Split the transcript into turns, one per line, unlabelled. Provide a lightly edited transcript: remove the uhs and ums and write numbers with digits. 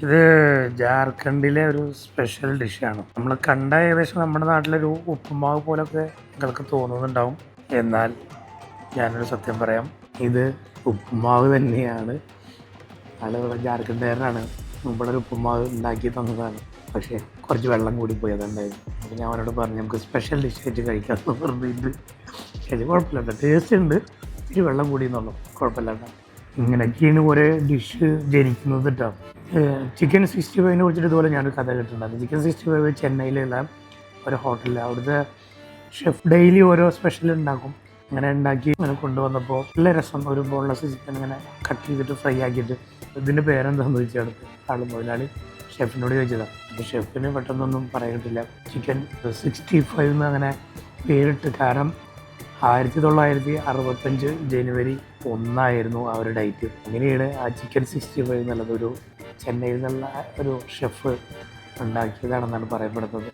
ഇത് ജാർഖണ്ഡിലെ ഒരു സ്പെഷ്യൽ ഡിഷാണ്. നമ്മൾ കണ്ട ഏകദേശം നമ്മുടെ നാട്ടിലൊരു ഉപ്പുമാവ് പോലൊക്കെ നിങ്ങൾക്ക് തോന്നുന്നുണ്ടാവും. എന്നാൽ ഞാനൊരു സത്യം പറയാം, ഇത് ഉപ്പുമാവ് തന്നെയാണ്. ആളുകൾ ജാർഖണ്ഡുകാരനാണ്, ഇവിടെ ഒരു ഉപ്പുമാവ് ഉണ്ടാക്കി തന്നതാണ്. പക്ഷേ കുറച്ച് വെള്ളം കൂടി പോയി അതുണ്ടായിരുന്നു. അപ്പോൾ ഞാൻ അവരോട് പറഞ്ഞു നമുക്ക് സ്പെഷ്യൽ ഡിഷായിട്ട് കഴിക്കാമെന്ന് പറഞ്ഞിട്ട്. ഇത് കുഴപ്പമില്ല, ടേസ്റ്റ് ഉണ്ട്, ഇത്തിരി വെള്ളം കൂടി എന്നുള്ളൂ, കുഴപ്പമില്ലാണ്ട്. ഇങ്ങനെയൊക്കെയാണ് ഓരോ ഡിഷ് ജനിക്കുന്നത് കേട്ടോ. ചിക്കൻ 65 കുറിച്ചിട്ട് ഇതുപോലെ ഞാനൊരു കഥ കേട്ടിട്ടുണ്ടായിരുന്നു. ചിക്കൻ 65 ചെന്നൈയിലുള്ള ഒരു ഹോട്ടലിൽ അവിടുത്തെ ഷെഫ് ഡെയിലി ഓരോ സ്പെഷ്യൽ ഉണ്ടാക്കും. അങ്ങനെ ഉണ്ടാക്കി അങ്ങനെ കൊണ്ടുവന്നപ്പോൾ നല്ല രസം. ഒരു ബോൺലെസ് ചിക്കൻ ഇങ്ങനെ കട്ട് ചെയ്തിട്ട് ഫ്രൈ ആക്കിയിട്ട് ഇതിൻ്റെ പേരെന്താണെന്ന് ചോദിച്ചാൽ ആൾ മുതലാളി ഷെഫിനോട് ചോദിച്ചതാണ്. അപ്പോൾ ഷെഫിന് പെട്ടെന്നൊന്നും പറയത്തില്ല. ചിക്കൻ 65 എന്ന് അങ്ങനെ പേരിട്ട്. കാരണം 1965 ജനുവരി 1 ആ ഒരു ഡേറ്റ്. അങ്ങനെയാണ് ആ ചിക്കൻ 65 എന്നുള്ളത് ഒരു ചെന്നൈയിൽ നിന്നുള്ള ഒരു ഷെഫ് ഉണ്ടാക്കിയതാണെന്നാണ് പറയപ്പെടുന്നത്.